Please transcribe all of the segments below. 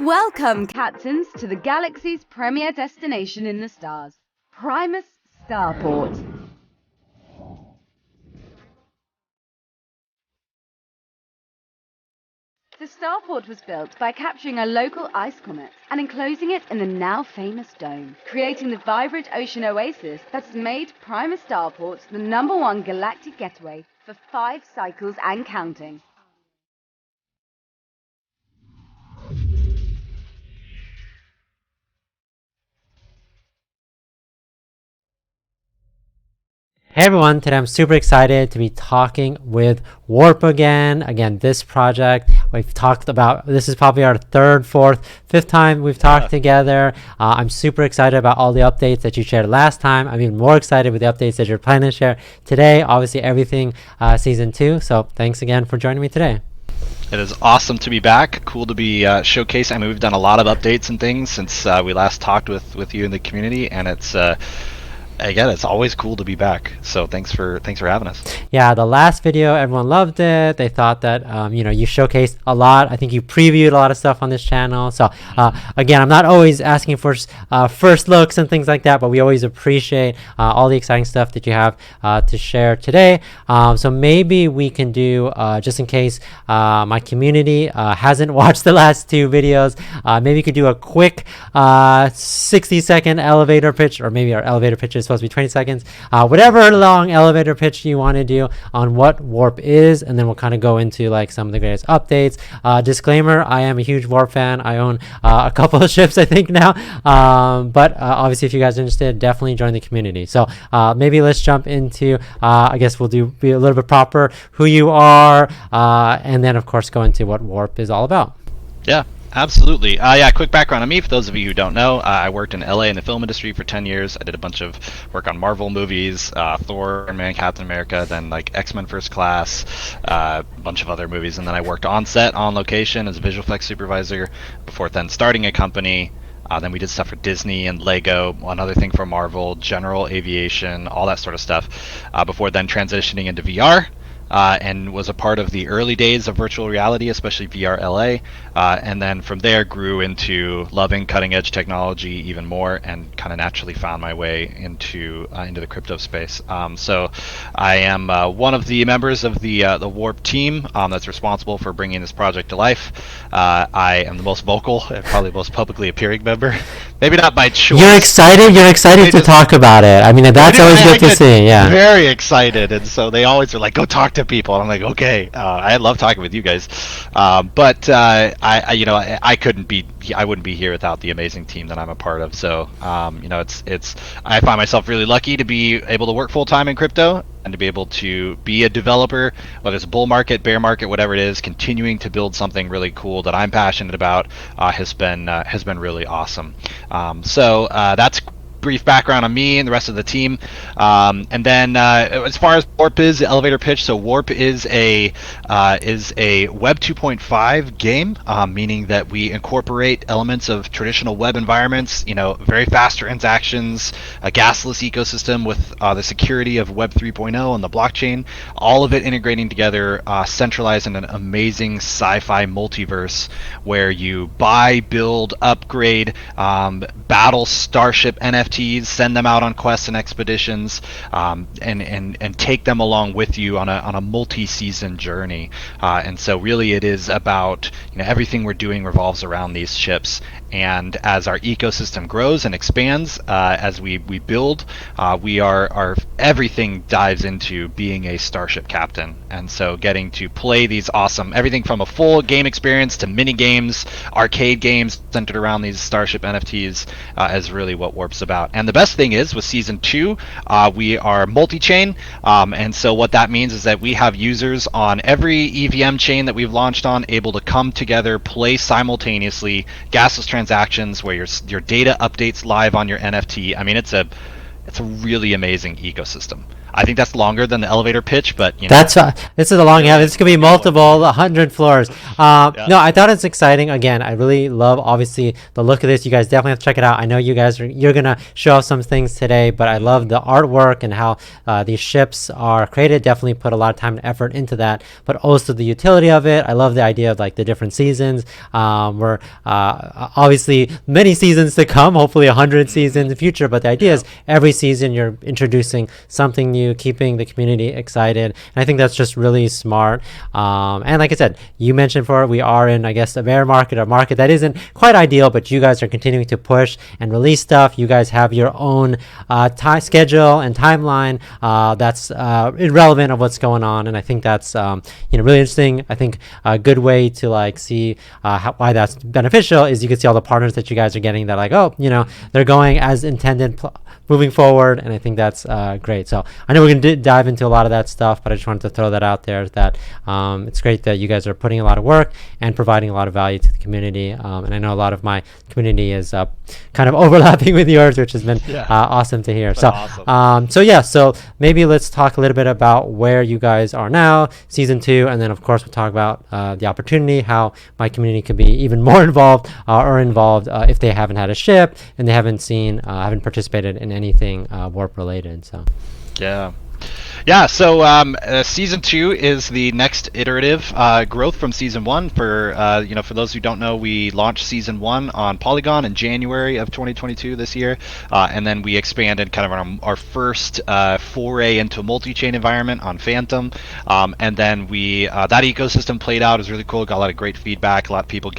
Welcome, captains, to the galaxy's premier destination in the stars, Primus Starport. The starport was built by capturing a local ice comet and enclosing it in the now famous dome, creating the vibrant ocean oasis that's made Primus Starport the #1 galactic getaway for 5 cycles and counting. Hey everyone, today I'm super excited to be talking with Warp again. Again, this project we've talked about, this is probably our third, fourth, fifth time we've talked together. I'm super excited about all the updates that you shared last time. I'm even more excited with the updates that you're planning to share today. Obviously everything season 2. So thanks again for joining me today. It is awesome to be back. Cool to be showcasing. I mean, we've done a lot of updates and things since we last talked with you in the community, and it's again, it's always cool to be back. So thanks for having us. Yeah, the last video, everyone loved it. They thought that you showcased a lot. I think you previewed a lot of stuff on this channel. So again, I'm not always asking for first looks and things like that, but we always appreciate all the exciting stuff that you have to share today. So maybe we can do, just in case my community hasn't watched the last 2 videos, maybe we could do a quick 60-second elevator pitch, or maybe our elevator pitch is supposed to be 20 seconds, whatever long elevator pitch you want to do on what Warp is, and then we'll kind of go into like some of the greatest updates. Disclaimer, I am a huge Warp fan. I own a couple of ships, I think, now, but obviously if you guys are interested, definitely join the community. So maybe let's jump into, I guess we'll be a little bit proper, who you are, and then of course go into what Warp is all about. Yeah. Absolutely. Yeah, quick background on me, for those of you who don't know. I worked in LA in the film industry for 10 years. I did a bunch of work on Marvel movies, Thor, Iron Man, Captain America, then like X-Men First Class, a bunch of other movies. And then I worked on set, on location as a visual effects supervisor before then starting a company. Then we did stuff for Disney and Lego, another thing for Marvel, general aviation, all that sort of stuff, before then transitioning into VR. And was a part of the early days of virtual reality, especially VR LA, and then from there grew into loving cutting edge technology even more, and kind of naturally found my way into the crypto space. So I am one of the members of the Warp team that's responsible for bringing this project to life. I am the most vocal and probably the most publicly appearing member. Maybe not by choice. You're excited to talk about it. I mean, that's always good to see. Yeah, very excited, and so they always are like, "Go talk to people." And I'm like, "Okay." I love talking with you guys, but I couldn't be. I wouldn't be here without the amazing team that I'm a part of. So it's. I find myself really lucky to be able to work full time in crypto and to be able to be a developer, whether it's a bull market, bear market, whatever it is. Continuing to build something really cool that I'm passionate about has been really awesome. So that's brief background on me and the rest of the team, and then as far as Warp is, the elevator pitch. So Warp is a Web 2.5 game, meaning that we incorporate elements of traditional web environments. Very fast transactions, a gasless ecosystem with the security of Web 3.0 and the blockchain. All of it integrating together, centralized in an amazing sci-fi multiverse where you buy, build, upgrade, battle starship NFTs, send them out on quests and expeditions, and take them along with you on a multi-season journey. And so really it is about, everything we're doing revolves around these ships. And as our ecosystem grows and expands, as we build, everything dives into being a starship captain. And so getting to play these awesome, everything from a full game experience to mini games, arcade games centered around these starship NFTs, is really what Warp's about. And the best thing is, with season 2, we are multi-chain, and so what that means is that we have users on every EVM chain that we've launched on able to come together, play simultaneously, gasless transactions where your data updates live on your NFT. I mean, it's a really amazing ecosystem. I think that's longer than the elevator pitch, but you know. That's this is a long this could be multiple 100 floors. No, I thought it's exciting. Again, I really love obviously the look of this. You guys definitely have to check it out. I know you're gonna show off some things today, but I love the artwork and how these ships are created. Definitely put a lot of time and effort into that, but also the utility of it. I love the idea of like the different seasons. We're obviously many seasons to come, hopefully 100 seasons in the future, but the idea is every season you're introducing something new, keeping the community excited, and I think that's just really smart. And like I said, you mentioned before, we are in, I guess, a bear market, a market that isn't quite ideal, but you guys are continuing to push and release stuff. You guys have your own time schedule and timeline that's irrelevant of what's going on, and I think that's really interesting. I think a good way to like see why that's beneficial is you can see all the partners that you guys are getting that like, oh, they're going as intended moving forward, and I think that's great. So I know we're going to dive into a lot of that stuff, but I just wanted to throw that out there that it's great that you guys are putting a lot of work and providing a lot of value to the community, and I know a lot of my community is kind of overlapping with yours, which has been awesome to hear. So awesome. So maybe let's talk a little bit about where you guys are now, season 2, and then of course we'll talk about the opportunity, how my community could be even more involved if they haven't had a ship and they haven't participated in anything warp related. So so season 2 is the next iterative growth from season 1. For those who don't know, we launched season 1 on Polygon in January of 2022 this year, and then we expanded kind of our first foray into a multi-chain environment on Phantom, and then we that ecosystem played out. It was really cool. Got a lot of great feedback. A lot of people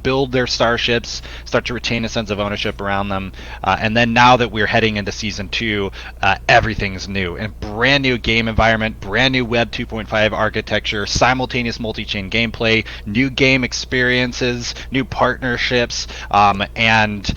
build their starships, start to retain a sense of ownership around them, and then now that we're heading into season 2, everything's new. And brand new game environment, brand new Web 2.5 architecture, simultaneous multi-chain gameplay, new game experiences, new partnerships, and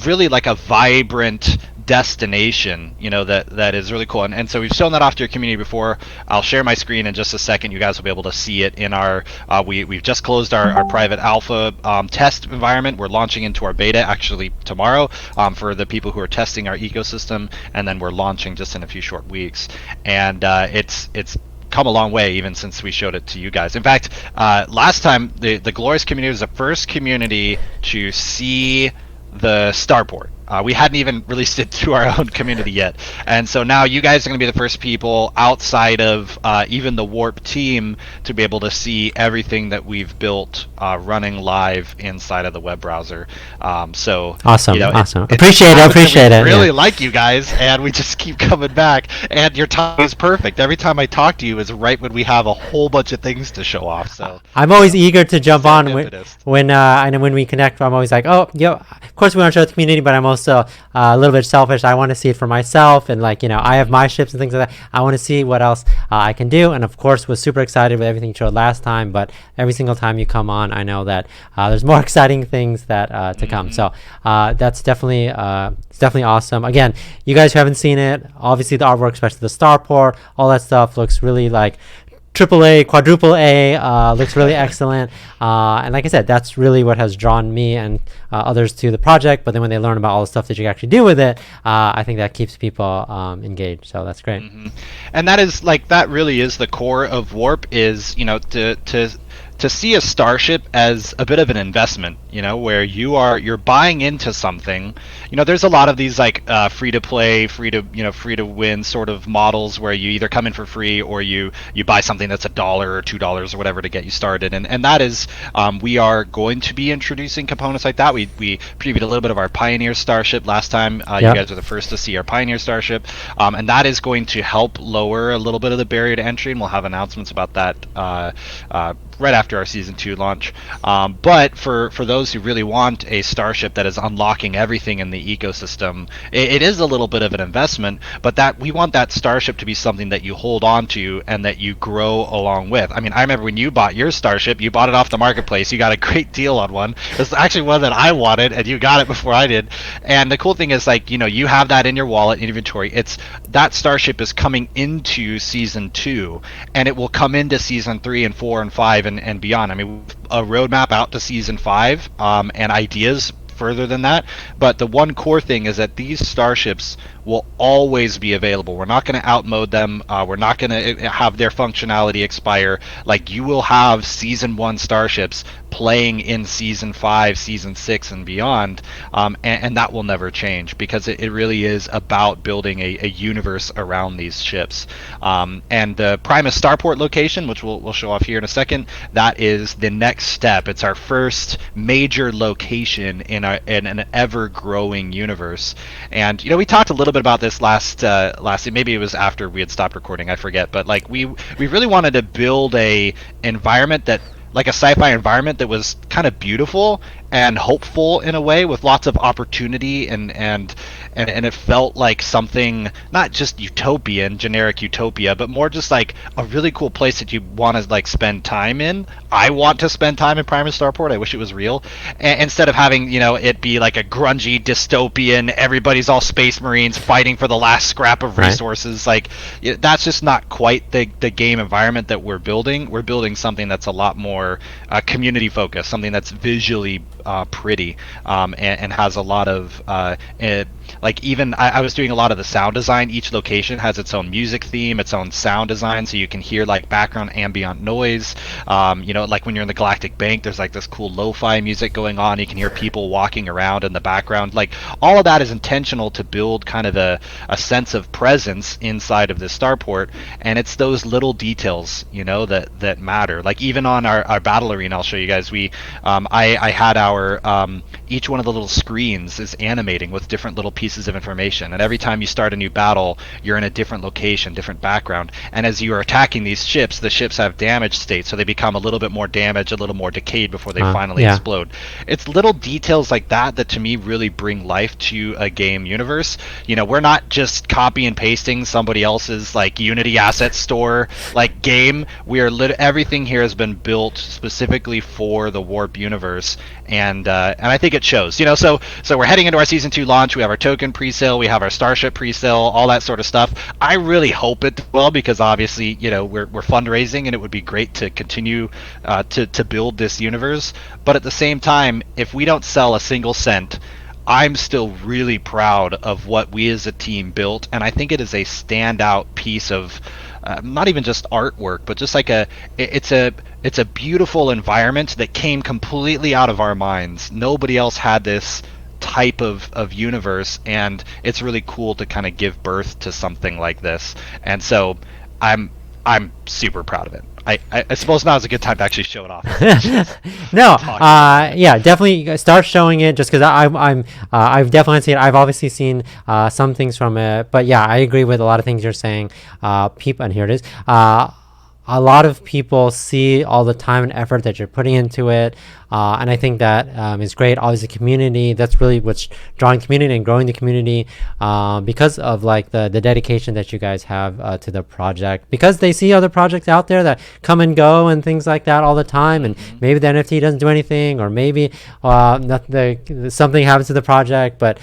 really like a vibrant destination, that is really cool. And so we've shown that off to your community before. I'll share my screen in just a second. You guys will be able to see it in our we've just closed our private alpha test environment. We're launching into our beta actually tomorrow for the people who are testing our ecosystem, and then we're launching just in a few short weeks. And it's come a long way even since we showed it to you guys. In fact, last time the Goalorious community was the first community to see the starport. We hadn't even released it to our own community yet, and so now you guys are going to be the first people outside of even the Warp team to be able to see everything that we've built running live inside of the web browser. So awesome. Appreciate it. Really like you guys, and we just keep coming back. And your time is perfect. Every time I talk to you is right when we have a whole bunch of things to show off. So I'm always eager to jump on when I know when we connect. I'm always like, of course we want to show the community, but I'm also a little bit selfish. I want to see it for myself, and I have my ships and things like that. I want to see what else I can do, and of course was super excited with everything you showed last time, but every single time you come on, I know that there's more exciting things that to come. So that's definitely awesome. Again, you guys who haven't seen it, obviously the artwork, especially the starport, all that stuff looks really like AAA, quadruple A, looks really excellent. And like I said, that's really what has drawn me and others to the project. But then when they learn about all the stuff that you can actually do with it, I think that keeps people engaged. So that's great. And that really is the core of Warp, is, to see a starship as a bit of an investment, where you're buying into something. There's a lot of these like free to play, free to win sort of models where you either come in for free or you buy something that's $1 or $2 or whatever to get you started. And that is, we are going to be introducing components like that. We previewed a little bit of our Pioneer starship last time. You guys are the first to see our Pioneer starship, and that is going to help lower a little bit of the barrier to entry, and we'll have announcements about that right after our season 2 launch. But for those who really want a starship that is unlocking everything in the ecosystem, it is a little bit of an investment, but that we want that starship to be something that you hold on to and that you grow along with. I mean, I remember when you bought your starship, you bought it off the marketplace. You got a great deal on one. It's actually one that I wanted, and you got it before I did. And the cool thing is, you have that in your wallet inventory. That starship is coming into season 2, and it will come into season 3 and 4 and 5 and beyond. I mean, a roadmap out to season 5, and ideas further than that, but the one core thing is that these starships will always be available. We're not going to outmode them. We're not going to have their functionality expire. Like, you will have season 1 starships playing in season 5, season 6, and beyond, and that will never change, because it really is about building a universe around these ships. And the Primus starport location, which we'll show off here in a second, that is the next step. It's our first major location in an ever-growing universe. And we talked a little bit about this last maybe it was after we had stopped recording, I forget, but like we really wanted to build a environment that, like a sci-fi environment, that was kind of beautiful and hopeful in a way, with lots of opportunity, and it felt like something not just utopian, generic utopia, but more just like a really cool place that you want to like spend time in. I want to spend time in Primus Starport. I wish it was real, instead of having it be like a grungy dystopian, everybody's all space marines fighting for the last scrap of resources. Like, that's just not quite the game environment that we're building. We're building something that's a lot more community focused, something that's visually pretty, and has a lot of like, even I was doing a lot of the sound design. Each location has its own music theme, its own sound design, so you can hear like background ambient noise. Like when you're in the Galactic Bank, there's like this cool lo-fi music going on. You can hear people walking around in the background. Like, all of that is intentional to build kind of a sense of presence inside of this starport, and it's those little details that matter. Like, even on our battle arena, I'll show you guys, I had our each one of the little screens is animating with different little pieces of information, and every time you start a new battle, you're in a different location, different background, and as you are attacking these ships, the ships have damage states, so they become a little bit more damaged, a little more decayed before they finally explode. It's little details like that to me really bring life to a game universe. We're not just copy and pasting somebody else's like Unity asset store like game. We are everything here has been built specifically for the Warp universe, and I think it shows. So we're heading into our season 2 launch. We have our token pre-sale, we have our starship pre-sale, all that sort of stuff. I really hope it well, because obviously we're fundraising, and it would be great to continue to build this universe. But at the same time, if we don't sell a single cent, I'm still really proud of what we as a team built, and I think it is a standout piece of not even just artwork, but just like it's a beautiful environment that came completely out of our minds. Nobody else had this type of universe, and it's really cool to kind of give birth to something like this. And so I'm super proud of it. I suppose now is a good time to actually show it off. No, yeah, definitely start showing it, just because I've definitely seen it. I've obviously seen some things from it, but yeah, I agree with a lot of things you're saying. People, and here it is. A lot of people see all the time and effort that you're putting into it, and I think that is great. Obviously, community, that's really what's drawing community and growing the community, because of like the dedication that you guys have to the project, because they see other projects out there that come and go and things like that all the time, and maybe the NFT doesn't do anything, or maybe something happens to the project, but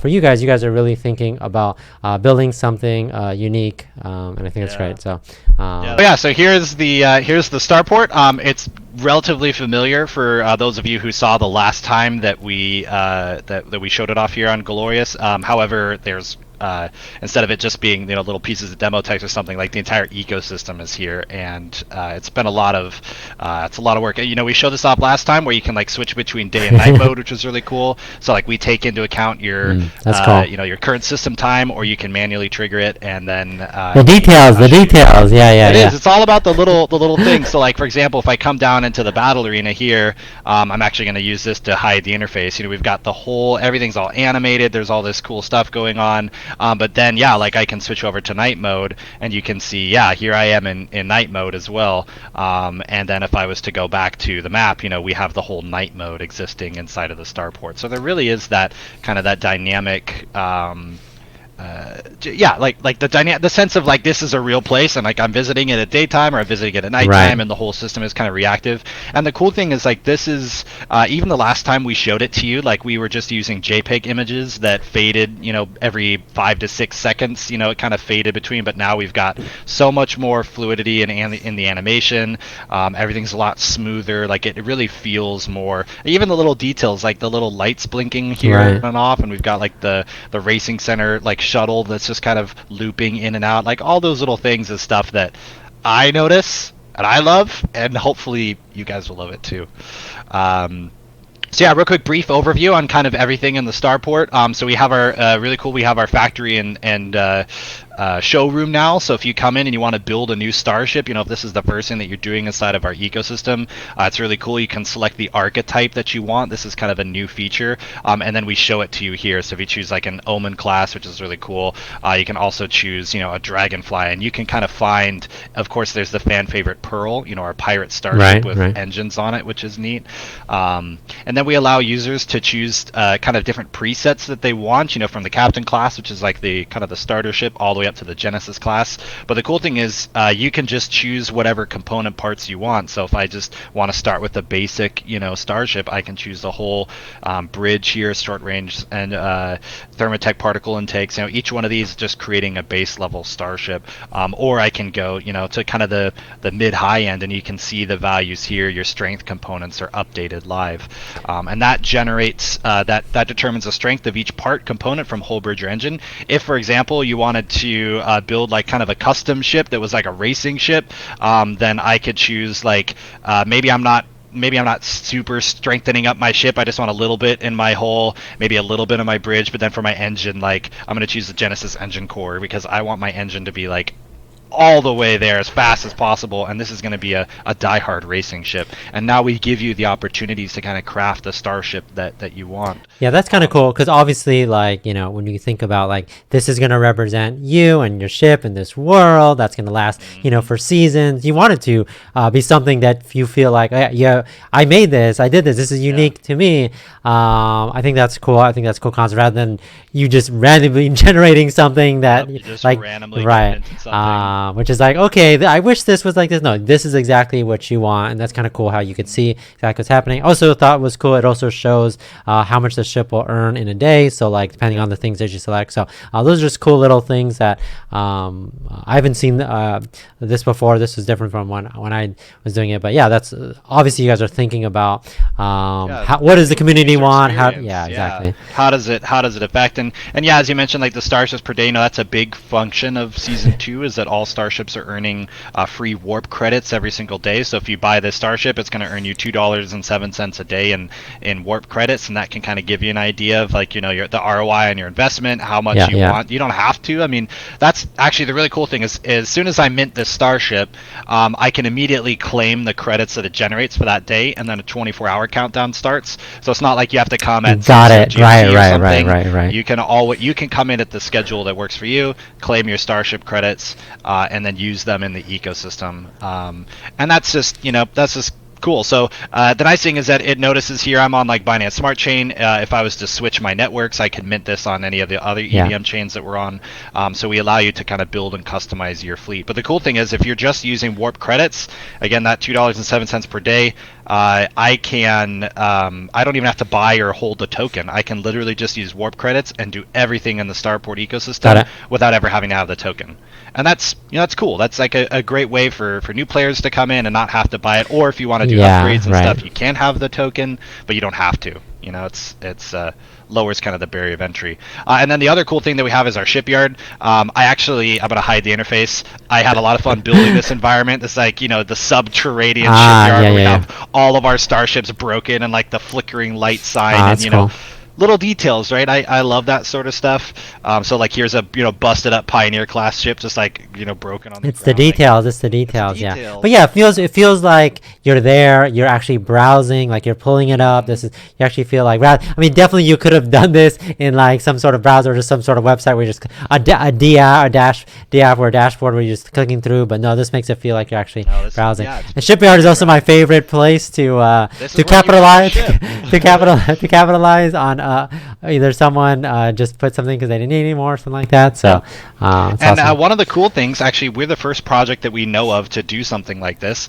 for you guys are really thinking about building something unique, and I think that's great. So so here's the starport. It's relatively familiar for those of you who saw the last time that we that we showed it off here on Goalorious. However, there's instead of it just being little pieces of demo text or something, like the entire ecosystem is here, and it's been a lot of work. We showed this off last time where you can like switch between day and night mode, which was really cool. So like we take into account your cool. Your current system time, or you can manually trigger it, and then the details. It is. It's all about the little things. So like, for example, if I come down into the battle arena here, I'm actually going to use this to hide the interface. We've got everything's all animated. There's all this cool stuff going on. But then, like I can switch over to night mode, and you can see, here I am in night mode as well. And then if I was to go back to the map, we have the whole night mode existing inside of the starport. So there really is that kind of that dynamic like the sense of like this is a real place, and like I'm visiting it at daytime or I'm visiting it at nighttime, and the whole system is kind of reactive. And the cool thing is like this is even the last time we showed it to you, like we were just using JPEG images that faded every 5 to 6 seconds. It kind of faded between, but now we've got so much more fluidity in the animation. Everything's a lot smoother. Like it really feels more, even the little details, like the little lights blinking here and off, and we've got like the racing center like shuttle that's just kind of looping in and out. Like all those little things is stuff that I notice and I love, and hopefully you guys will love it too. So yeah, real quick brief overview on kind of everything in the starport. So we have our really cool. We have our factory and showroom now. So if you come in and you want to build a new starship, if this is the first thing that you're doing inside of our ecosystem, it's really cool. You can select the archetype that you want. This is kind of a new feature, and then we show it to you here. So if you choose like an Omen class, which is really cool, you can also choose a Dragonfly, and you can kind of find. Of course, there's the fan favorite Pearl, our pirate starship with engines on it, which is neat. And then we allow users to choose kind of different presets that they want, from the captain class, which is like the kind of the starter ship, all the way up to the Genesis class. But the cool thing is you can just choose whatever component parts you want. So if I just want to start with the basic, starship, I can choose the whole bridge here, short range, and thermatech particle intakes. Each one of these is just creating a base level starship. Or I can go, to kind of the mid-high end, and you can see the values here. Your strength components are updated live. And that generates, that determines the strength of each part component from whole bridge or engine. If, for example, you wanted to build like kind of a custom ship that was like a racing ship, then I could choose like maybe I'm not super strengthening up my ship. I just want a little bit in my hull, maybe a little bit in my bridge, but then for my engine, like I'm going to choose the Genesis engine core because I want my engine to be like all the way there as fast as possible, and this is going to be a die-hard racing ship. And now we give you the opportunities to kind of craft the starship that you want. Yeah, that's kind of cool, because obviously, like, when you think about, like, this is going to represent you and your ship in this world that's going to last, for seasons. You want it to be something that you feel like, yeah, I made this, I did this, this is unique to me. I think that's cool. I think that's a cool concept, rather than you just randomly generating something that, like, randomly which is like, okay, I wish this was like this. No, this is exactly what you want, and that's kind of cool how you could see exactly what's happening. Also thought was cool, it also shows how much the ship will earn in a day, so like depending on the things that you select. So those are just cool little things that I haven't seen this before. This was different from when I was doing it, but yeah, that's obviously you guys are thinking about what does the community want, exactly, how does it affect, and yeah, as you mentioned, like the starships per day, that's a big function of season 2, is that all starships are earning free warp credits every single day. So if you buy this starship, it's going to earn you $2.07 a day in warp credits, and that can kind of give you an idea of like the ROI on your investment, how much you want. You don't have to. I mean, that's actually the really cool thing is as soon as I mint this starship, I can immediately claim the credits that it generates for that day, and then a 24-hour countdown starts. So it's not like you have to come at right. You can come in at the schedule that works for you, claim your starship credits, and then use them in the ecosystem. And that's just cool. So the nice thing is that it notices here I'm on like Binance Smart Chain. If I was to switch my networks, I could mint this on any of the other EVM chains that we're on. So we allow you to kind of build and customize your fleet. But the cool thing is if you're just using warp credits, again, that $2.07 per day, I don't even have to buy or hold a token. I can literally just use warp credits and do everything in the starport ecosystem without ever having to have the token. And that's cool. That's like a great way for new players to come in and not have to buy it. Or if you want to do upgrades and stuff, you can have the token, but you don't have to. It's lowers kind of the barrier of entry. And then the other cool thing that we have is our shipyard. I'm going to hide the interface. I had a lot of fun building this environment. It's like, the subterranean shipyard where we have all of our starships broken and like the flickering light sign and, cool. Little details, right? I love that sort of stuff. So like here's a busted up Pioneer class ship, just like broken on the ground. The details. It's the details. Yeah. But yeah, it feels like you're there. You're actually browsing. Like you're pulling it up. You actually feel like. I mean, definitely you could have done this in like some sort of browser or just some sort of website where you just a DApp or a dashboard where you're just clicking through. But no, this makes it feel like you're actually browsing. And shipyard is also my favorite place to capitalize to capitalize on. Either someone just put something because they didn't need anymore or something like that. So awesome. One of the cool things, actually, we're the first project that we know of to do something like this.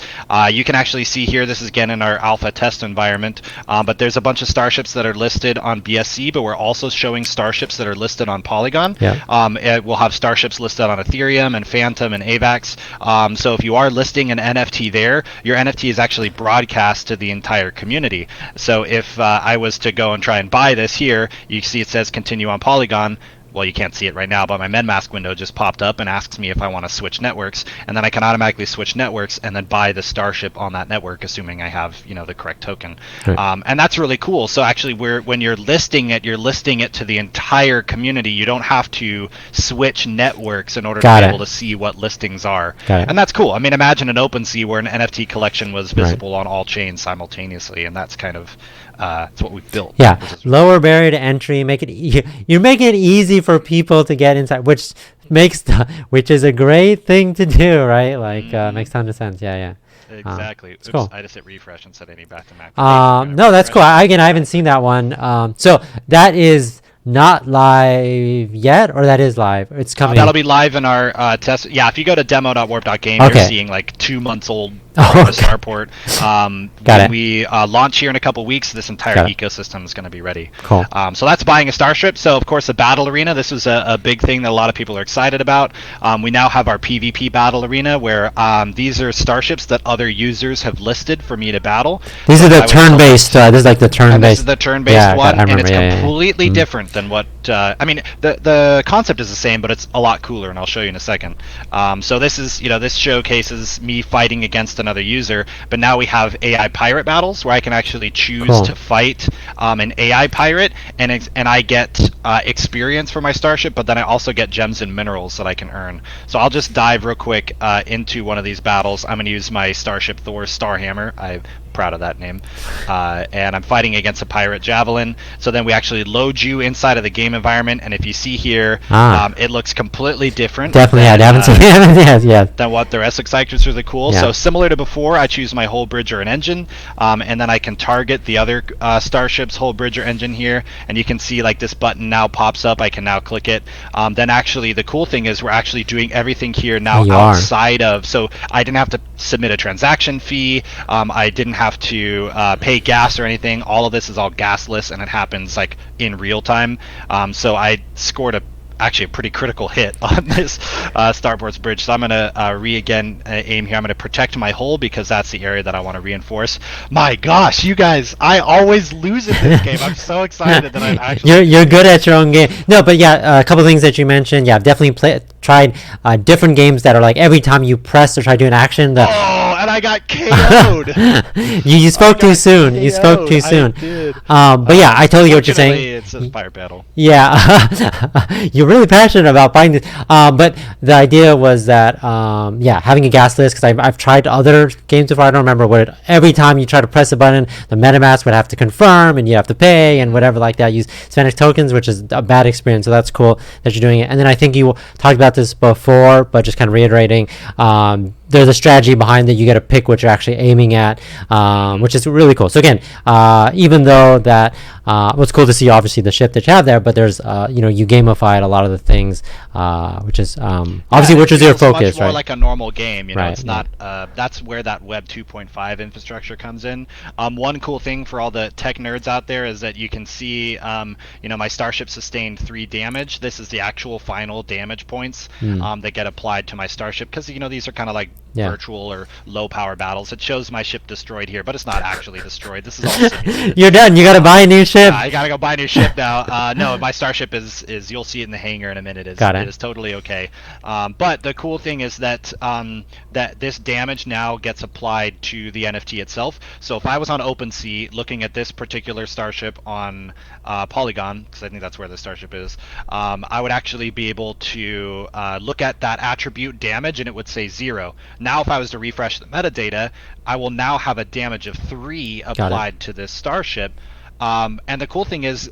You can actually see here, this is again in our alpha test environment, but there's a bunch of starships that are listed on BSC, but we're also showing starships that are listed on Polygon. We'll have starships listed on Ethereum and Phantom and AVAX. So if you are listing an NFT there, your NFT is actually broadcast to the entire community. So if I was to go and try and buy this here, you see it says continue on Polygon. well, you can't see it right now, but my MetaMask window just popped up and asks me if I want to switch networks, and then I can automatically switch networks and then buy the Starship on that network, assuming I have, the correct token. Right. And that's really cool. So actually, when you're listing it to the entire community. You don't have to switch networks in order to be able to see what listings are. And that's cool. I mean, imagine an OpenSea where an NFT collection was visible on all chains simultaneously, and that's kind of it's what we've built. Yeah, lower barrier to entry, make it you're making it easy for people to get inside, which is a great thing to do, right? Like makes tons of sense. Yeah. Exactly. Oops, cool. I just hit refresh instead of any back to Mac. No, that's cool. I haven't seen that one. So that is not live yet, or that is live? It's coming. That'll be live in our test. Yeah, if you go to demo.warp.game, you're seeing like 2 months old starport. When we launch here in a couple weeks, this entire ecosystem is going to be ready. Cool. So that's buying a Starship. So of course the battle arena, this was a big thing that a lot of people are excited about. We now have our PvP battle arena where these are Starships that other users have listed for me to battle. These are the turn-based. This is like the turn-based. This is the turn-based one, and it's completely different than what. I mean, the concept is the same, but it's a lot cooler, and I'll show you in a second. So this is, this showcases me fighting against another user, but now we have AI pirate battles where I can actually choose to fight an AI pirate, and I get experience for my Starship, but then I also get gems and minerals that I can earn. So I'll just dive real quick into one of these battles. I'm going to use my Starship Thor Starhammer. I'm proud of that name. And I'm fighting against a pirate javelin. So then we actually load you inside of the game environment, and if you see here, it looks completely different. Definitely, I haven't seen it. Than what the rest looks like. It's really cool. So similar to before, I choose my hull, bridge, or an engine, and then I can target the other Starship's hull, bridge, or engine here, and you can see like this button now pops up. I can now click it. Then actually the cool thing is we're actually doing everything here now outside of, so I didn't have to submit a transaction fee. I didn't have to pay gas or anything. All of this is all gasless, and it happens like in real time. So I scored actually a pretty critical hit on this Starport's bridge. So I'm going to aim here. I'm going to protect my hull because that's the area that I want to reinforce. My gosh, you guys, I always lose in this game. I'm so excited that I'm actually... You're good at your own game. No, but yeah, a couple of things that you mentioned. Yeah, I've definitely tried different games that are like every time you press or try to do an action... and I got KO'd. you spoke too soon. You spoke too soon. I did. But yeah, I totally get what you're saying. It's a fire battle. Yeah. You're really passionate about buying this. But the idea was that, having a gas list, because I've tried other games before. I don't remember what every time you try to press a button, the MetaMask would have to confirm, and you have to pay, and whatever like that. Use Spanish tokens, which is a bad experience. So that's cool that you're doing it. And then I think you talked about this before, but just kind of reiterating, there's a strategy behind that. You get to pick what you're actually aiming at, which is really cool. So again, even though that what's cool to see, obviously the ship that you have there, but there's you gamified a lot of the things, which is obviously which is your focus, much more right? like a normal game, right, it's not. That's where that Web 2.5 infrastructure comes in. One cool thing for all the tech nerds out there is that you can see, my Starship sustained 3 damage. This is the actual final damage points that get applied to my Starship, because these are kind of like virtual or low power battles. It shows my ship destroyed here, but it's not actually destroyed. This is all simulated. You're done. You gotta buy a new ship. I gotta go buy a new ship now. No, my Starship is you'll see it in the hangar in a minute. It is totally okay. But the cool thing is that that this damage now gets applied to the NFT itself. So if I was on OpenSea looking at this particular Starship on Polygon, because I think that's where the Starship is, I would actually be able to look at that attribute damage, and it would say 0. Now if I was to refresh the metadata, I will now have a damage of 3 applied to this Starship. And the cool thing is,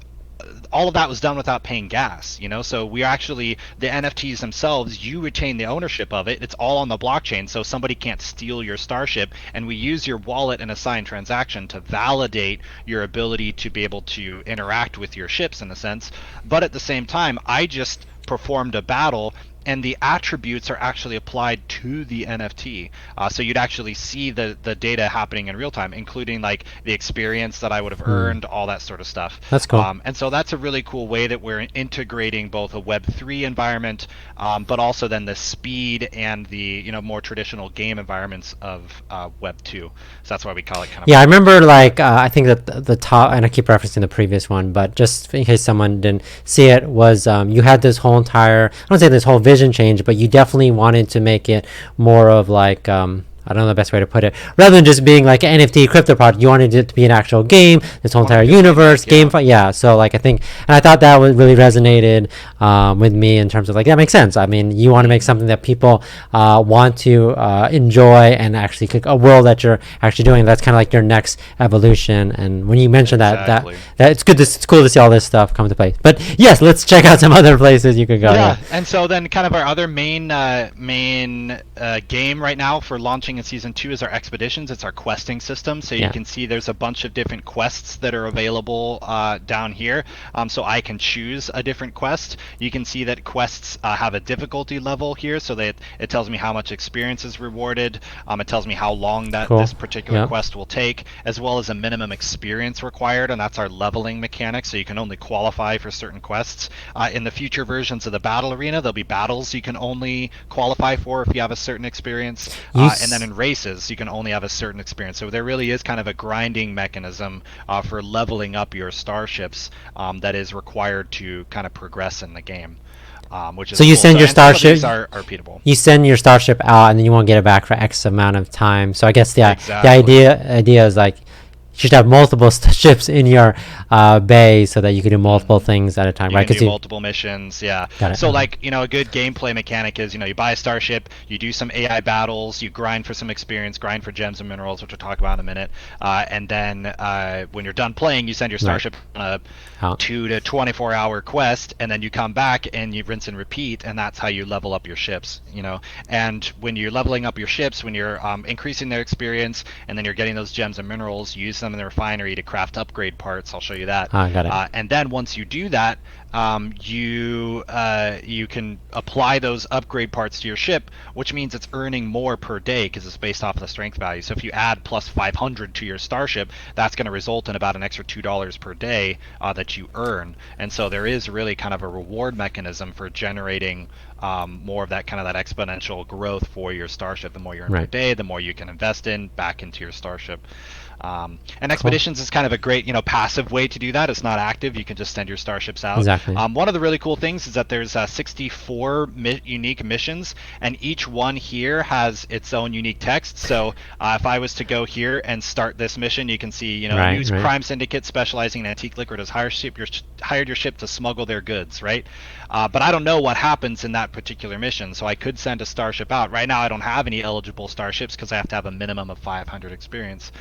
all of that was done without paying gas, so we actually, the NFTs themselves, you retain the ownership of it. It's all on the blockchain, so somebody can't steal your Starship, and we use your wallet and a signed transaction to validate your ability to be able to interact with your ships in a sense. But at the same time, I just performed a battle and the attributes are actually applied to the NFT. So you'd actually see the data happening in real time, including like the experience that I would have earned, all that sort of stuff. That's cool. And so that's a really cool way that we're integrating both a Web3 environment, but also then the speed and the more traditional game environments of Web2. So that's why we call it kind of. Yeah, I remember like I think that the top, and I keep referencing the previous one, but just in case someone didn't see it, was you had this whole entire, I don't say this whole vision change, but you definitely wanted to make it more of like I don't know the best way to put it. Rather than just being like an NFT crypto project, you wanted it to be an actual game, this whole entire universe, yeah. So like I think, and I thought that really resonated with me in terms of like, that makes sense. I mean, you want to make something that people want to enjoy, and actually a world that you're actually doing. That's kind of like your next evolution. And when you mentioned that it's cool to see all this stuff come to play. But yes, let's check out some other places you could go. Yeah, and so then kind of our other main game right now for launching in season 2 is our expeditions. It's our questing system. So you can see there's a bunch of different quests that are available down here. So I can choose a different quest. You can see that quests have a difficulty level here, so that it tells me how much experience is rewarded. It tells me how long this particular quest will take, as well as a minimum experience required, and that's our leveling mechanic. So you can only qualify for certain quests. In the future versions of the battle arena, there'll be battles you can only qualify for if you have a certain experience, and then in races you can only have a certain experience. So there really is kind of a grinding mechanism for leveling up your starships that is required to kind of progress in the game. Which is so you cool. send your starship. Are repeatable. You send your starship out, and then you won't get it back for X amount of time. So I guess the idea is like, you should have multiple ships in your bay so that you can do multiple things at a time, right? You can do multiple missions, yeah. So like, a good gameplay mechanic is, you buy a starship, you do some AI battles, you grind for some experience, grind for gems and minerals, which we'll talk about in a minute, and then when you're done playing, you send your starship on a 2 to 24 hour quest, and then you come back and you rinse and repeat, and that's how you level up your ships, And when you're leveling up your ships, when you're increasing their experience, and then you're getting those gems and minerals, you use them in the refinery to craft upgrade parts. I'll show you that. Got it. And then once you do that, you can apply those upgrade parts to your ship, which means it's earning more per day because it's based off of the strength value. So if you add plus 500 to your starship, that's going to result in about an extra $2 per day that you earn. And so there is really kind of a reward mechanism for generating more of that kind of that exponential growth for your starship. The more you earn per day, the more you can invest back into your starship. And expeditions is kind of a great, passive way to do that. It's not active. You can just send your starships out. Exactly. One of the really cool things is that there's 64 unique missions, and each one here has its own unique text. So if I was to go here and start this mission, you can see, news crime syndicate specializing in antique liquor has hired your ship to smuggle their goods, right? But I don't know what happens in that particular mission, so I could send a starship out. Right now, I don't have any eligible starships because I have to have a minimum of 500 experience.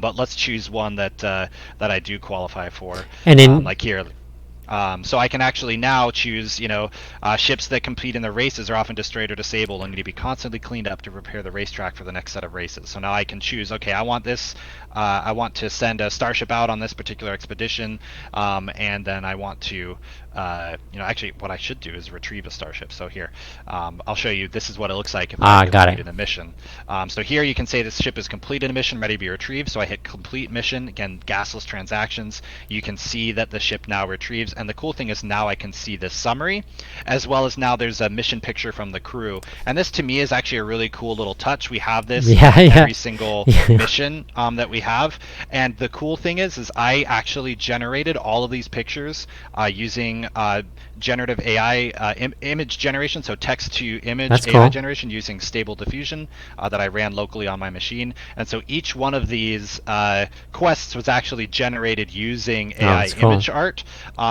But let's choose one that I do qualify for. And like here. So I can actually now choose, ships that compete in the races are often destroyed or disabled and need to be constantly cleaned up to prepare the racetrack for the next set of races. So now I can choose, okay, I want this, I want to send a starship out on this particular expedition, and then I want to, actually what I should do is retrieve a starship. So here, I'll show you, this is what it looks like if I completed a mission. So here you can say this ship is completed a mission, ready to be retrieved. So I hit complete mission, again, gasless transactions. You can see that the ship now retrieves. And the cool thing is now I can see the summary, as well as now there's a mission picture from the crew. And this to me is actually a really cool little touch. We have this in every single mission that we have. And the cool thing is I actually generated all of these pictures using generative AI image generation, so text to image AI generation using Stable Diffusion that I ran locally on my machine. And so each one of these quests was actually generated using AI image art,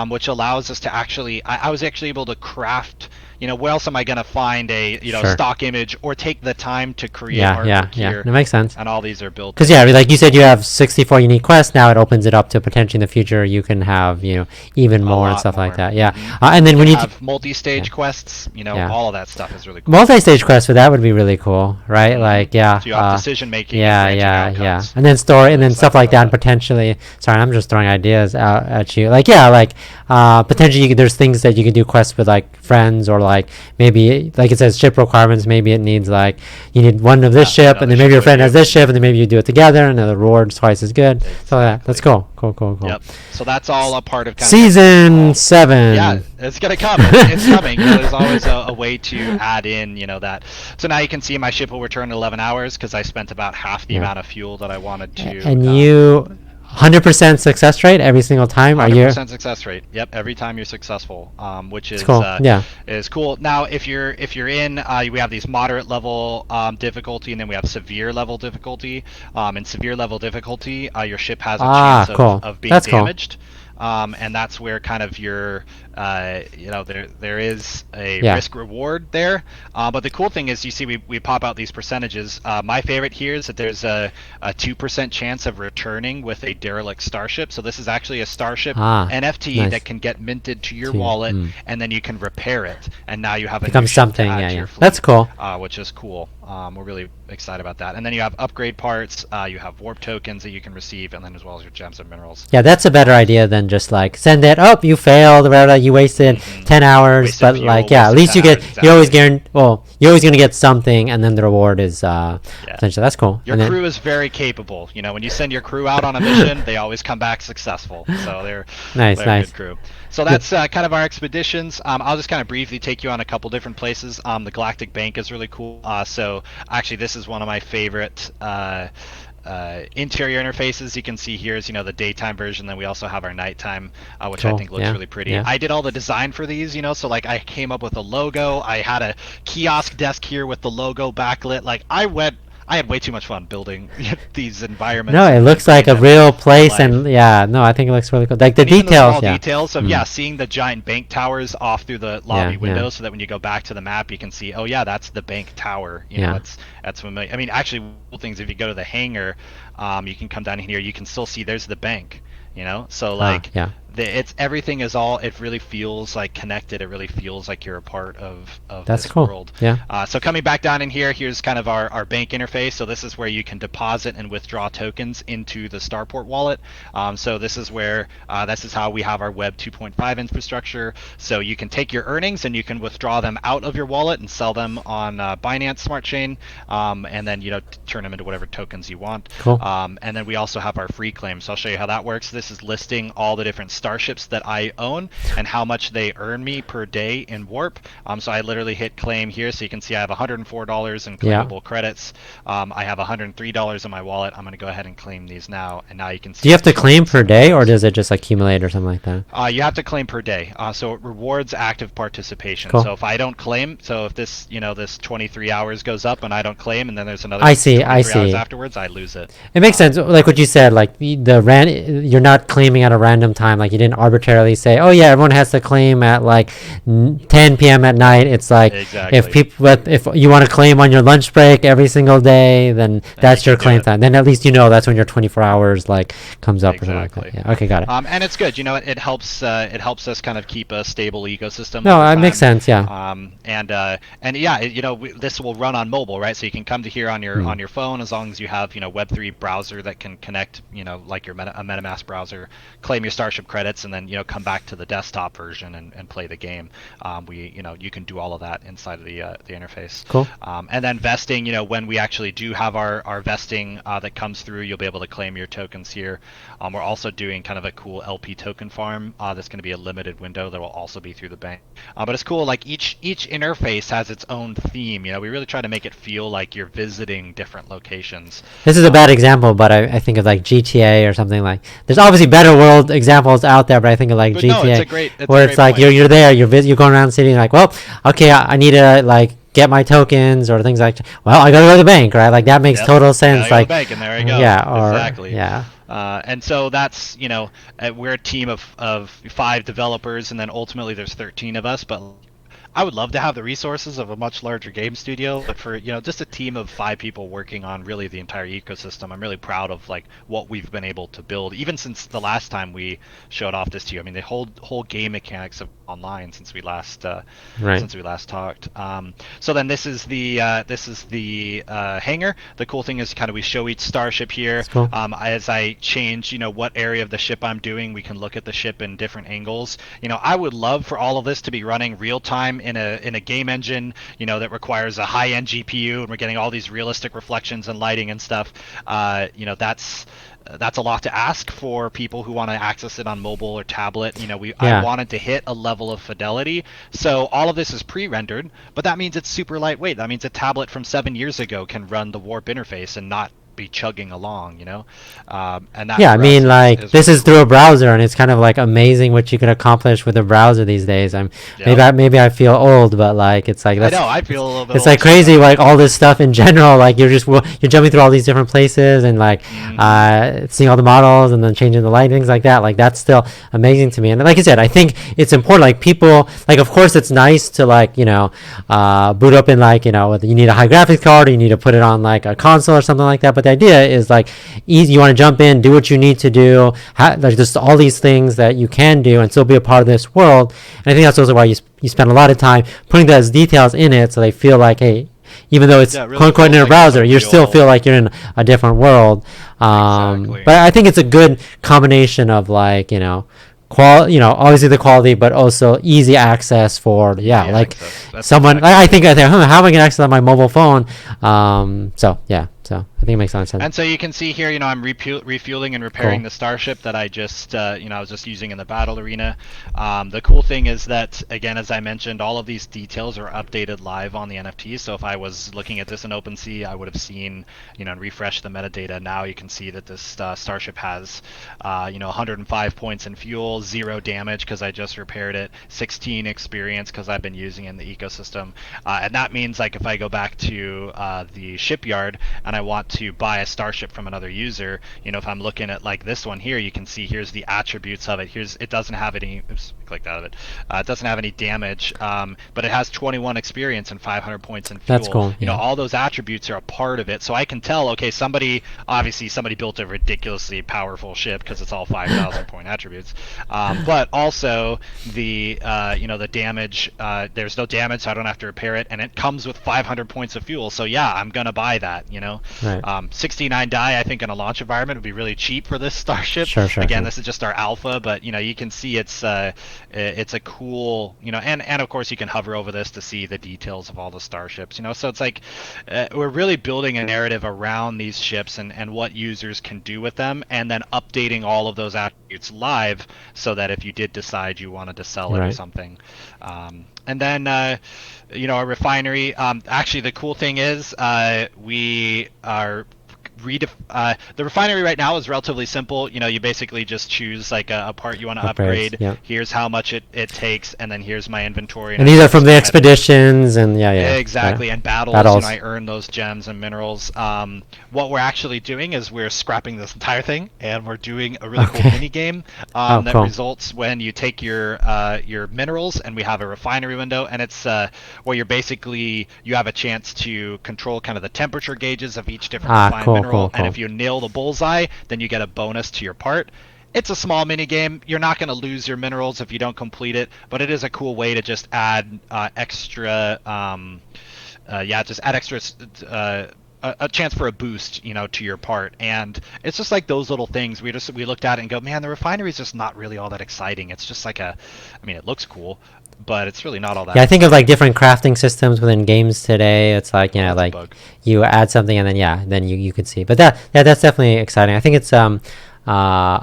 which allows us to actually, I was actually able to craft, where else am I going to find a stock image or take the time to create artwork here? That makes sense. And all these are built. Because like you said, you have 64 unique quests. Now it opens it up to potentially in the future you can have even more and stuff like that. Yeah. And then when you have multi-stage quests, all of that stuff is really cool. Multi-stage quests for that would be really cool, right? Like so you have decision making. And then story and then stuff like that. And potentially, sorry, I'm just throwing ideas out at you. Potentially there's things that you can do quests with like friends or like maybe like it says ship requirements, maybe it needs like you need one of this ship, and then maybe your friend has this ship, and then maybe you do it together, and the reward's twice as good. Exactly. So that's cool. Yep. So that's all a part of kind Season 7. Yeah, it's gonna come. It's coming. There's always a way to add in, that. So now you can see my ship will return in 11 hours because I spent about half the amount of fuel that I wanted to. And you 100% success rate every single time? 100% success rate. Yep, every time you're successful, which is cool. Is cool. Now, if you're in, we have these moderate level difficulty, and then we have severe level difficulty. In severe level difficulty, your ship has a chance of being damaged. And that's where kind of your there is a risk reward there, but the cool thing is you see we pop out these percentages. My favorite here is that there's a 2% chance of returning with a derelict starship. So this is actually a starship NFT that can get minted to your wallet, and then you can repair it, and now you have a new ship to add to your fleet, that's cool, which is cool. We're really excited about that. And then you have upgrade parts, you have warp tokens that you can receive, and then as well as your gems and minerals. Yeah, that's a better idea than just like send it, you failed, or whatever, you wasted 10 hours, but fuel, like at least you get exactly. You're always you're always gonna get something, and then the reward is potentially. That's cool. Your crew is very capable. When you send your crew out on a mission, they always come back successful. So they're nice. Good crew. So that's kind of our expeditions. I'll just kind of briefly take you on a couple different places. The Galactic Bank is really cool. So actually, this is one of my favorite interior interfaces. You can see here is the daytime version. Then we also have our nighttime, which I think looks really pretty. I did all the design for these. So like I came up with a logo. I had a kiosk desk here with the logo backlit. Like I had way too much fun building these environments. No, it looks like a real place, and I think it looks really cool. Like the details, details of seeing the giant bank towers off through the lobby window, so that when you go back to the map, you can see, that's the bank tower. That's familiar. I mean, actually, cool things. If you go to the hangar, you can come down here. You can still see there's the bank. So like it's everything is all. It really feels like connected. It really feels like you're a part of That's this cool. world. Yeah. So coming back down in here, here's kind of our bank interface. So this is where you can deposit and withdraw tokens into the Starport wallet. So this is where this is how we have our Web 2.5 infrastructure. So you can take your earnings and you can withdraw them out of your wallet and sell them on Binance Smart Chain, and then turn them into whatever tokens you want. Cool. And then we also have our free claim. So I'll show you how that works. This is listing all the different starships that I own and how much they earn me per day in warp. So I literally hit claim here, so you can see I have $104 in claimable credits. I have $103 in my wallet. I'm going to go ahead and claim these now, and now you can see. Do you have to claim per day, or does it just accumulate or something like that? You have to claim per day. So it rewards active participation. Cool. So if I don't claim, so if this this 23 hours goes up and I don't claim, and then there's another I see. hours afterwards, I lose it. It makes sense. Like what you said, like you're not claiming at a random time. Like you didn't arbitrarily say, everyone has to claim at like 10 p.m. at night. It's like if you want to claim on your lunch break every single day, then that's your claim time. Then at least that's when your 24 hours like comes up or something like that. Yeah. Okay, got it. And it's good. It helps us kind of keep a stable ecosystem. No, that makes sense. Yeah. This will run on mobile, right? So you can come to here on your phone as long as you have Web3 browser that can connect, like a MetaMask browser, claim your Starship credits, and then come back to the desktop version and play the game. You can do all of that inside of the interface. Cool. And then vesting, when we actually do have our vesting that comes through, you'll be able to claim your tokens here. We're also doing kind of a cool LP token farm that's going to be a limited window that will also be through the bank. But it's cool, like each interface has its own theme. We really try to make it feel like you're visiting different locations. This is a bad example, but I think of like GTA or something. Like there's obviously better world examples out there, but I think of like GTA, where it's like you're there, you're going around the city, and like, well, okay, I need to like get my tokens or things like that. Well, I gotta go to the bank, right? Like that makes total sense. Like bank, and there you go. Exactly. And so that's we're a team of 5 developers, and then ultimately there's 13 of us, but I would love to have the resources of a much larger game studio, but for just a team of 5 people working on really the entire ecosystem, I'm really proud of like what we've been able to build, even since the last time we showed off this to you. I mean, the whole game mechanics have online since we last talked. So then this is the hangar. The cool thing is kind of we show each starship here. Cool. As I change what area of the ship I'm doing, we can look at the ship in different angles. I would love for all of this to be running real time game in a game engine, that requires a high-end GPU, and we're getting all these realistic reflections and lighting and stuff, that's a lot to ask for people who want to access it on mobile or tablet. I wanted to hit a level of fidelity, so all of this is pre-rendered, but that means it's super lightweight. That means a tablet from 7 years ago can run the Warp interface and not be chugging along, and that this is through a browser, and it's kind of like amazing what you can accomplish with a browser these days. Maybe I feel old, but like it's like I know I feel a little bit. It's like crazy, like all this stuff in general. Like you're jumping through all these different places and like seeing all the models and then changing the light, things like that. Like that's still amazing to me. And like I said, I think it's important. Like people, like of course it's nice to like boot up in like whether you need a high graphics card or you need to put it on like a console or something like that. But the idea is like easy. You want to jump in, do what you need to do. There's just all these things that you can do and still be a part of this world. And I think that's also why you spend a lot of time putting those details in it, so they feel like, hey, even though it's really quote unquote in a browser, you still feel like you're in a different world. Exactly. But I think it's a good combination of like obviously the quality, but also easy access for someone. I think how am I going to access on my mobile phone? So I think it makes a lot of sense. And so you can see here, I'm refueling and repairing the starship that I just, I was just using in the battle arena. The cool thing is that, again, as I mentioned, all of these details are updated live on the NFT. So if I was looking at this in OpenSea, I would have seen, and refresh the metadata. Now you can see that this starship has, 105 points in fuel, 0 damage because I just repaired it, 16 experience because I've been using it in the ecosystem. And that means, like, if I go back to the shipyard and I want to buy a starship from another user, if I'm looking at like this one here, you can see here's the attributes of it. It doesn't have any, clicked out of it. It doesn't have any damage, but it has 21 experience and 500 points in fuel. That's cool. All those attributes are a part of it, so I can tell, okay, somebody built a ridiculously powerful ship because it's all 5,000 point attributes, but also the the damage, there's no damage, so I don't have to repair it, and it comes with 500 points of fuel. So yeah, I'm gonna buy that. Right. 69 die, I think, in a launch environment would be really cheap for this starship. Sure. Again, this is just our alpha, but you can see it's a cool, and of course you can hover over this to see the details of all the starships. So it's like we're really building a narrative around these ships and what users can do with them, and then updating all of those attributes live so that if you did decide you wanted to sell it or something. And then our refinery, actually the cool thing is we are the refinery right now is relatively simple. You basically just choose like a part you want to upgrade. Yeah. Here's how much it takes, and then here's my inventory. And these are from the expeditions and exactly. And battles. I earn those gems and minerals. What we're actually doing is we're scrapping this entire thing, and we're doing a really cool mini game that results when you take your minerals, and we have a refinery window, and it's where you have a chance to control kind of the temperature gauges of each different refined mineral. And if you nail the bullseye, then you get a bonus to your part. It's a small mini game. You're not going to lose your minerals if you don't complete it, but it is a cool way to just add extra, a chance for a boost, to your part. And it's just like those little things. We looked at it and go, man, the refinery is just not really all that exciting. It's just like it looks cool, but it's really not all that. Yeah, I think of like different crafting systems within games today. It's like like you add something and then you could see. But that's definitely exciting. I think it's a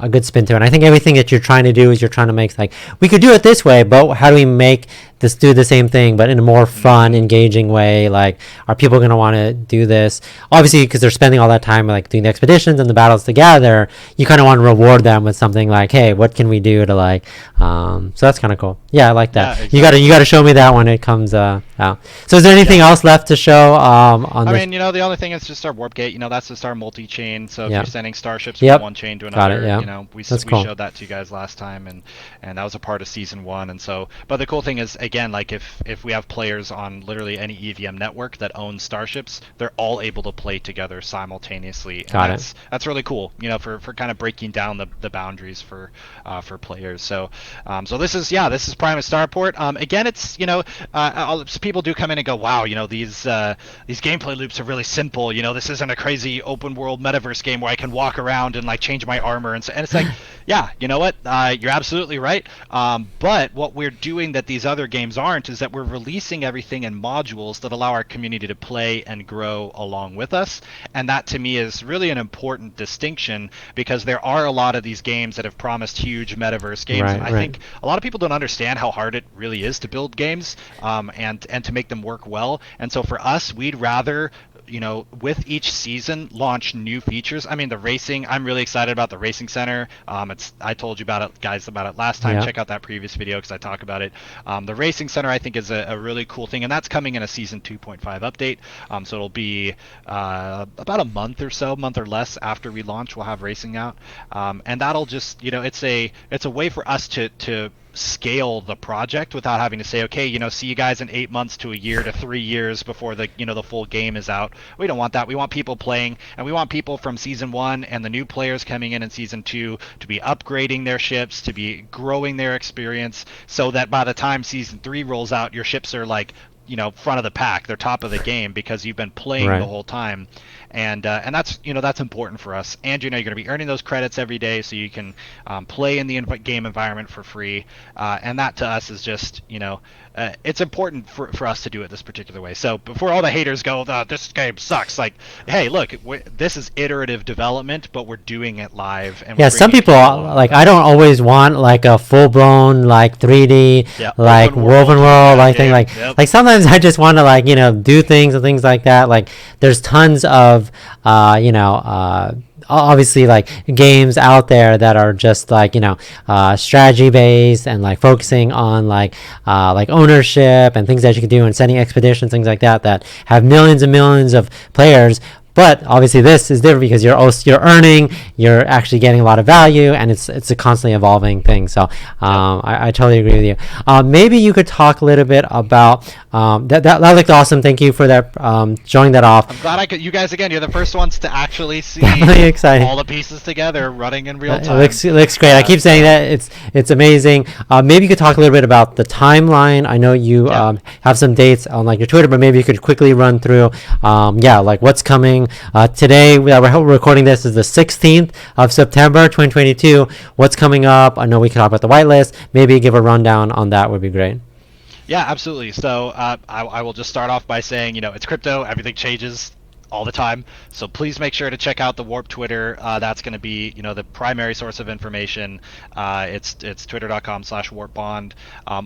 good spin to it. And I think everything that you're trying to do is you're trying to make like, we could do it this way, but how do we make this do the same thing but in a more fun, engaging way? Like, are people going to want to do this? Obviously, because they're spending all that time like doing the expeditions and the battles together, you kind of want to reward them with something like, hey, what can we do to like so that's kind of cool. Yeah, I like that. Yeah, exactly. You got to show me that when it comes out. So is there anything else left to show on this? The only thing is just our warp gate. That's just our multi-chain. So if you're sending starships from one chain to another, we showed that to you guys last time, and that was a part of season 1. And so, but the cool thing is, again, like if we have players on literally any EVM network that own starships, they're all able to play together simultaneously. That's really cool, for kind of breaking down the boundaries for players. So this is Primus Starport. Again, it's people do come in and go, wow, these gameplay loops are really simple. This isn't a crazy open world metaverse game where I can walk around and like change my armor and it's like, yeah, you know what? You're absolutely right. But what we're doing that these other games games aren't, is that we're releasing everything in modules that allow our community to play and grow along with us. And that to me is really an important distinction, because there are a lot of these games that have promised huge metaverse games, and I think a lot of people don't understand how hard it really is to build games, and to make them work well. And so for us, we'd rather, with each season launch new features. I mean, the racing, I'm really excited about the racing center. I told you about it last time. Check out that previous video because I talk about it. The racing center, I think, is a really cool thing, and that's coming in a season 2.5 update. So it'll be about a month or less after we launch, we'll have racing out. And that'll just, it's a way for us to scale the project without having to say, okay, see you guys in 8 months to a year to 3 years before the full game is out. We don't want that. We want people playing, and we want people from season 1 and the new players coming in season 2 to be upgrading their ships, to be growing their experience, so that by the time season 3 rolls out, your ships are like, front of the pack. They're top of the game because you've been playing the whole time. And that's that's important for us. And you're going to be earning those credits every day, so you can play in the game environment for free. And that to us is just it's important for us to do it this particular way. So before all the haters go, this game sucks, like, hey, look, this is iterative development, but we're doing it live. And some people like, I don't always want like a full blown like 3D like woven world thing. Like sometimes I just want to do things and things like that. Like there's tons of obviously like games out there that are just like strategy based and like focusing on like ownership and things that you can do and sending expeditions, things like that have millions and millions of players. But obviously this is different because you're earning, you're actually getting a lot of value, and it's a constantly evolving thing. So I totally agree with you. Maybe you could talk a little bit about that looked awesome. Thank you for that, showing that off. I'm glad you guys, again, you're the first ones to actually see all the pieces together running in real time. It looks great. I keep saying that it's amazing. Maybe you could talk a little bit about the timeline. I know you have some dates on like your Twitter, but maybe you could quickly run through like what's coming. Today, we're recording this is the 16th of September 2022. What's coming up? I know we can talk about the whitelist. Maybe give a rundown on that would be great. Yeah, absolutely. So I will just start off by saying, it's crypto. Everything changes all the time. So please make sure to check out the Warp Twitter. That's going to be, the primary source of information. It's twitter.com/warpbond,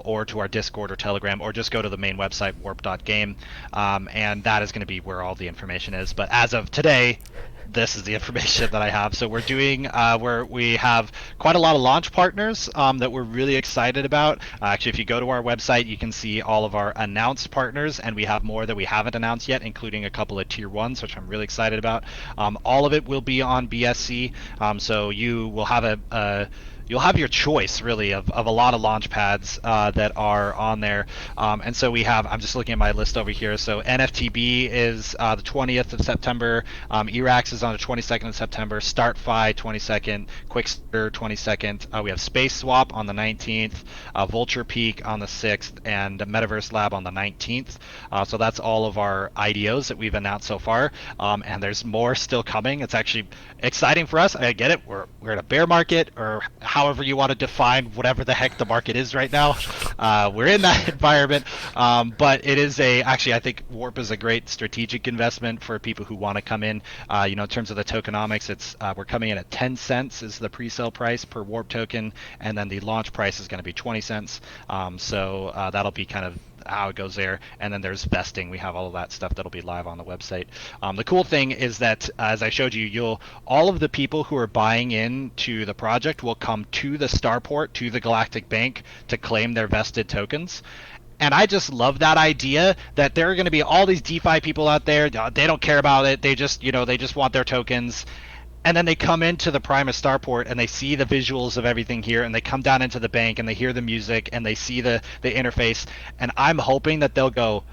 or to our Discord or Telegram, or just go to the main website, warp.game. And that is going to be where all the information is. But as of today, this is the information that I have. So we're doing, we have quite a lot of launch partners that we're really excited about. Actually, if you go to our website, you can see all of our announced partners, and we have more that we haven't announced yet, including a couple of tier 1s, which I'm really excited about. All of it will be on BSC, so you will have you'll have your choice really of a lot of launch pads that are on there. And so we have, I'm just looking at my list over here. So NFTB is the 20th of September. ERAX is on the 22nd of September. StartFi 22nd. Quickster 22nd. We have Space Swap on the 19th. Vulture Peak on the 6th. And Metaverse Lab on the 19th. So that's all of our IDOs that we've announced so far. And there's more still coming. It's actually exciting for us. I get it. We're in a bear market, or however you want to define whatever the heck the market is right now. We're in that environment, but it is actually, I think Warp is a great strategic investment for people who want to come in. In terms of the tokenomics, we're coming in at 10 cents is the pre-sale price per Warp token, and then the launch price is going to be 20 cents. So that'll be kind of how it goes there. And then there's vesting. We have all of that stuff that'll be live on the website. The cool thing is that, as I showed you, all of the people who are buying into the project will come to the starport, to the Galactic Bank, to claim their vested tokens. And I just love that idea that there are going to be all these DeFi people out there. They don't care about it. They just, they just want their tokens. And then they come into the Primus starport and they see the visuals of everything here, and they come down into the bank and they hear the music and they see the interface. And I'm hoping that they'll go,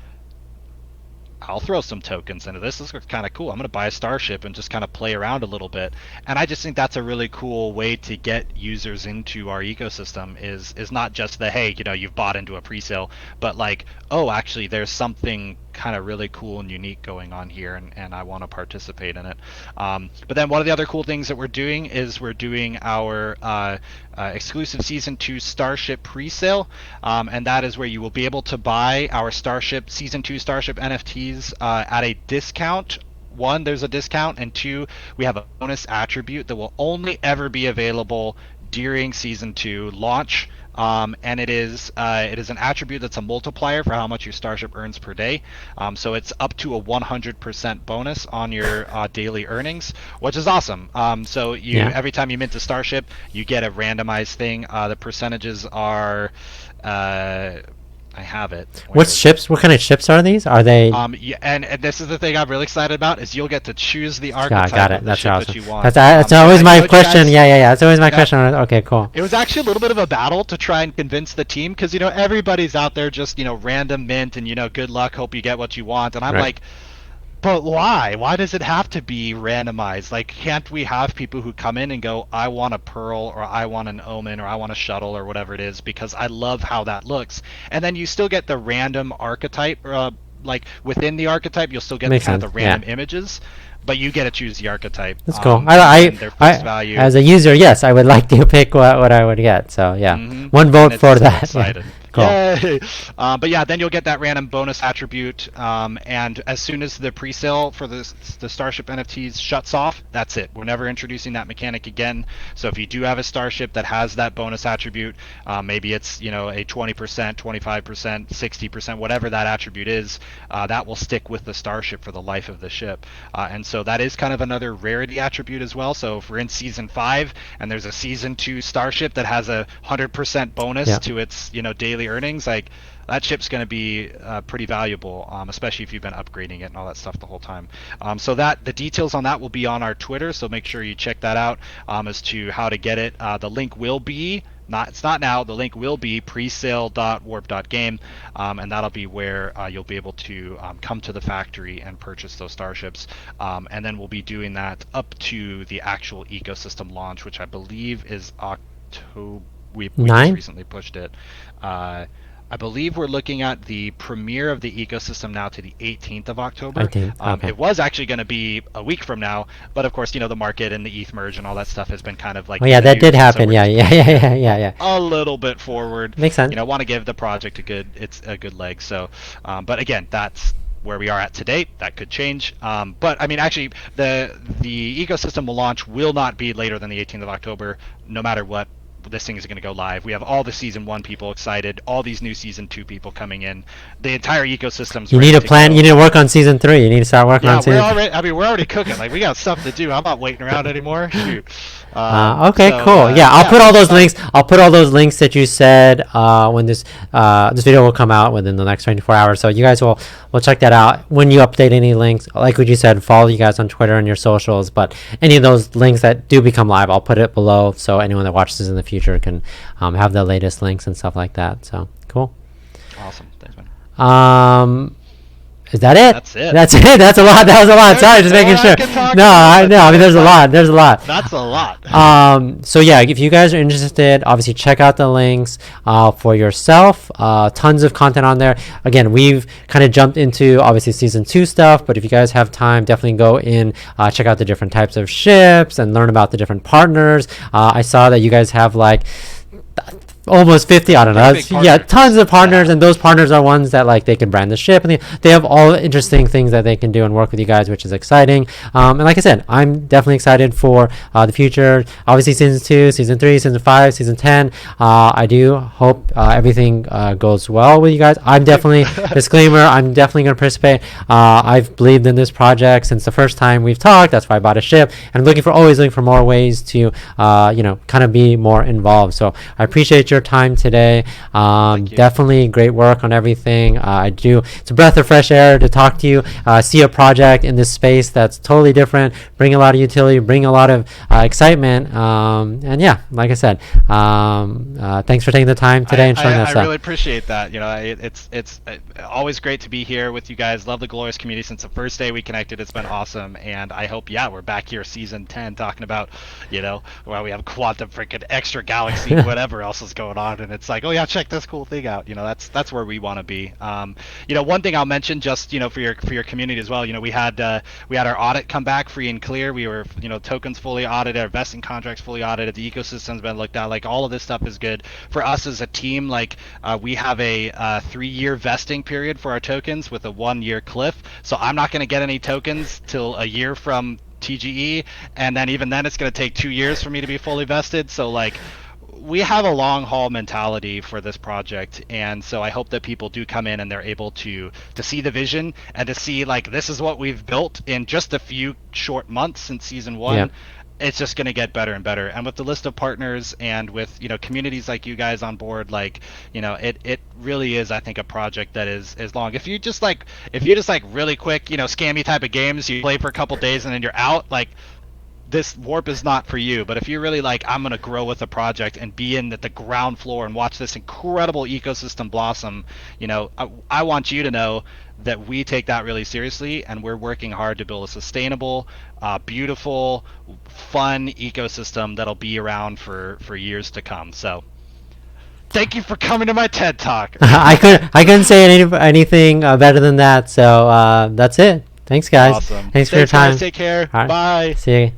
I'll throw some tokens into this. This looks kind of cool. I'm going to buy a starship and just kind of play around a little bit. And I just think that's a really cool way to get users into our ecosystem, is not just the, hey, you've bought into a presale, but like, oh, actually there's something kind of really cool and unique going on here, and I want to participate in it. But then one of the other cool things that we're doing is we're doing our exclusive Season 2 Starship pre-sale, and that is where you will be able to buy our Starship Season 2 Starship NFTs at a discount. One, there's a discount, and two, we have a bonus attribute that will only ever be available during Season 2 launch. And it is an attribute that's a multiplier for how much your Starship earns per day. So it's up to a 100% bonus on your daily earnings, which is awesome. So every time you mint a Starship, you get a randomized thing. The percentages are I have it. What ships? What kind of ships are these? Are they? Yeah, and this is the thing I'm really excited about is you'll get to choose the archetype got it. of the That's ship awesome. that you want. That's always my question. Yeah. That's always my question. Okay, cool. It was actually a little bit of a battle to try and convince the team because everybody's out there just random mint and good luck, hope you get what you want, and I'm like, but why? Why does it have to be randomized? Like, can't we have people who come in and go, I want a pearl, or I want an omen, or I want a shuttle, or whatever it is, because I love how that looks. And then you still get the random archetype, like within the archetype, you'll still get the random images, but you get to choose the archetype. That's cool. Value. As a user, yes, I would like to pick what I would get. So yeah, one vote for that. Excited. Cool. Yay! But yeah, then you'll get that random bonus attribute, and as soon as the pre-sale for the Starship NFTs shuts off, that's it. We're never introducing that mechanic again. So if you do have a Starship that has that bonus attribute, maybe it's a 20%, 25%, 60%, whatever that attribute is, that will stick with the Starship for the life of the ship. And so that is kind of another rarity attribute as well. So if we're in Season 5 and there's a Season 2 Starship that has a 100% bonus to its daily earnings, like that ship's going to be pretty valuable, especially if you've been upgrading it and all that stuff the whole time. So that the details on that will be on our Twitter, so make sure you check that out as to how to get it. The link will be it's not now. The link will be presale.warp.game, and that'll be where you'll be able to come to the factory and purchase those Starships. And then we'll be doing that up to the actual ecosystem launch, which I believe is October. We just recently pushed it. I believe we're looking at the premiere of the ecosystem now to the 18th of October. 18th, okay. It was actually going to be a week from now, but of course, the market and the ETH merge and all that stuff has been kind of like... Oh, yeah, that did happen. So yeah. A little bit forward. Makes sense. Want to give the project a good leg. So, but again, that's where we are at today. That could change. But I mean, actually, the ecosystem launch will not be later than the 18th of October, no matter what. This thing is going to go live. We have all the Season 1 people excited, all these new Season 2 people coming in. The entire ecosystem's You need a plan. You need to work on Season 3. You need to start working on Season 3. We're already cooking. Like, we got stuff to do. I'm not waiting around anymore. Shoot. Okay, cool. I'll put all those links. I'll put all those links that you said when this video will come out within the next 24 hours. So you guys will check that out. When you update any links, like what you said, follow you guys on Twitter and your socials. But any of those links that do become live, I'll put it below so anyone that watches this in the future can have the latest links and stuff like that. So cool. Awesome. Thanks, man. Is that it? That's it. That's a lot. That was a lot. Sorry, just making sure. No, I know. I mean, there's a lot. That's a lot. So yeah, if you guys are interested, obviously check out the links for yourself. Tons of content on there. Again, we've kind of jumped into obviously Season 2 stuff, but if you guys have time, definitely go in, check out the different types of ships and learn about the different partners. I saw that you guys have like almost 50, I don't know. Yeah, tons of partners, and those partners are ones that like they can brand the ship, and they have all interesting things that they can do and work with you guys, which is exciting. And like I said, I'm definitely excited for the future. Obviously, Season 2, Season 3, Season 5, Season 10. I do hope everything goes well with you guys. I'm definitely, disclaimer, I'm definitely going to participate. I've believed in this project since the first time we've talked. That's why I bought a ship, and I'm always looking for more ways to, kind of be more involved. So I appreciate your time today. Definitely great work on everything. It's a breath of fresh air to talk to you, see a project in this space that's totally different, bring a lot of utility, bring a lot of excitement, and yeah, like I said, thanks for taking the time today and showing us I really appreciate that. It's always great to be here with you guys. Love the Goalorious community since the first day we connected. It's been awesome, and I hope we're back here Season 10 talking about we have quantum freaking extra galaxy whatever else is going on, and it's like, oh yeah, check this cool thing out. That's where we want to be. One thing I'll mention, just for your community as well. We had our audit come back free and clear. We were tokens fully audited, our vesting contracts fully audited, the ecosystem's been looked at. Like, all of this stuff is good for us as a team. Like, we have a 3-year vesting period for our tokens with a 1-year cliff. So I'm not going to get any tokens till a year from TGE, and then even then it's going to take 2 years for me to be fully vested. So like, we have a long haul mentality for this project, and so I hope that people do come in and they're able to see the vision and to see, like, this is what we've built in just a few short months since season 1. Yep. It's just going to get better and better. And with the list of partners and with communities like you guys on board, like, it really is, I think, a project that is long. If you just like really quick, scammy type of games, you play for a couple days and then you're out, like, this Warp is not for you. But if you're really like, I'm going to grow with a project and be in at the ground floor and watch this incredible ecosystem blossom, I want you to know that we take that really seriously, and we're working hard to build a sustainable, beautiful, fun ecosystem that'll be around for years to come. So thank you for coming to my TED Talk. I couldn't say anything better than that. So that's it. Thanks, guys. Awesome. Thanks for your time. Guys. Take care. Right. Bye. See you.